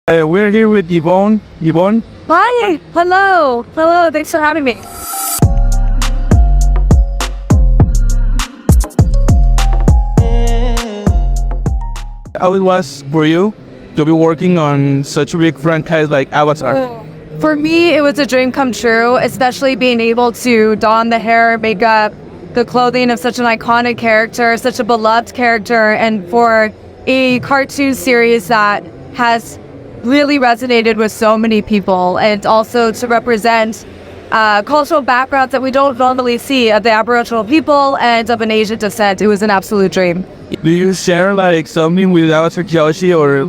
We're here with Yvonne. Yvonne, Hi. Hello. Hello. Thanks for having me. how it was for you to be working on such a big franchise like Avatar? For me, it was a dream come true, especially being able to don the hair, makeup, the clothing of such an iconic character, such a beloved character, and for a cartoon series that has really resonated with so many people, and also to represent cultural backgrounds that we don't normally see of the Aboriginal people and of an Asian descent. It was an absolute dream. Do you share like something with Avatar Kyoshi or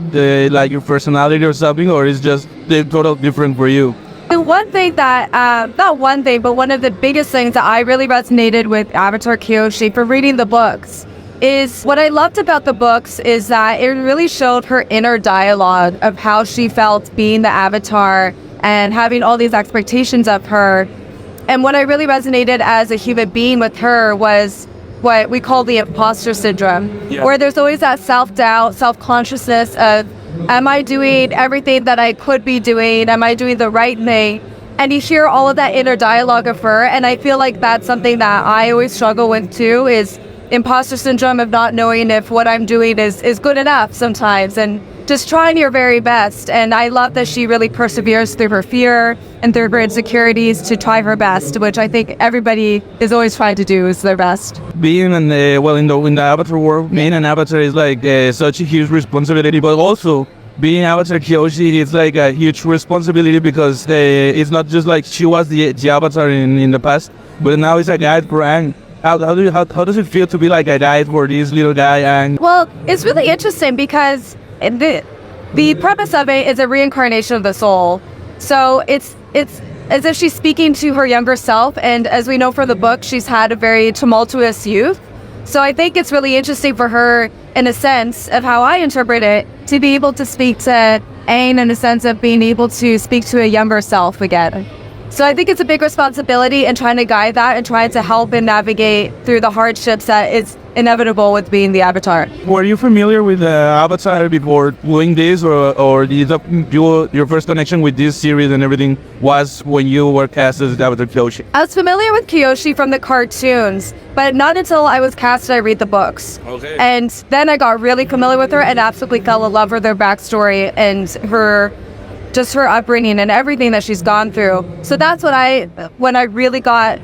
like your personality or something, or is just the total different for you? And one thing that, not one thing, but one of the biggest things that I really resonated with Avatar Kyoshi from reading the books is what I loved about the books is that it really showed her inner dialogue of how she felt being the Avatar and having all these expectations of her. And what I really resonated as a human being with her was what we call the imposter syndrome, where there's always that self-doubt, self-consciousness of, am I doing everything that I could be doing? Am I doing the right thing? And you hear all of that inner dialogue of her, and I feel like that's something that I always struggle with too, is imposter syndrome of not knowing if what I'm doing is good enough sometimes, and just trying your very best. And I love that she really perseveres through her fear and through her insecurities to try her best, which I think everybody is always trying to do, is their best. Being in the Avatar world, being an Avatar is like such a huge responsibility, but also being Avatar Kyoshi is like a huge responsibility because it's not just like she was the Avatar in the past, but now it's a guide for Aang. How does it feel to be like a guide for this little guy Aang? Well, it's really interesting because the premise of it is a reincarnation of the soul. So it's as if she's speaking to her younger self, and as we know from the book, she's had a very tumultuous youth. So I think it's really interesting for her, in a sense of how I interpret it, to be able to speak to Aang in a sense of being able to speak to a younger self again. So I think it's a big responsibility in trying to guide that and trying to help and navigate through the hardships that is inevitable with being the Avatar. Were you familiar with Avatar before doing this, or your first connection with this series and everything was when you were cast as Avatar Kyoshi? I was familiar with Kyoshi from the cartoons, but not until I was cast did I read the books. Okay. And then I got really familiar with her and absolutely fell in love with her backstory and her upbringing and everything that she's gone through. So that's when I really got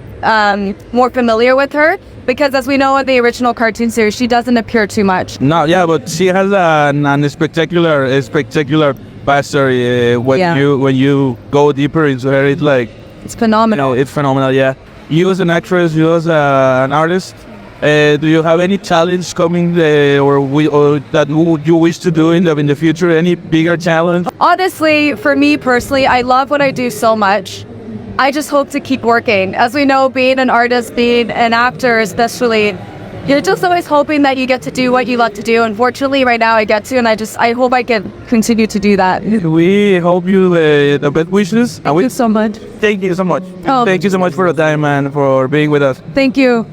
more familiar with her, because as we know in the original cartoon series, she doesn't appear too much. No, yeah, but she has a spectacular backstory. When you go deeper into her, It's phenomenal. it's phenomenal. Yeah, you as an actress, you as an artist. Do you have any challenge coming or that you wish to do in the future? Any bigger challenge? Honestly, for me personally, I love what I do so much. I just hope to keep working. As we know, being an artist, being an actor especially, you're just always hoping that you get to do what you love to do. Unfortunately, right now I get to, and I hope I can continue to do that. We hope you the best wishes. Thank you so much. Thank you so much. Oh. Thank you so much for the time and for being with us. Thank you.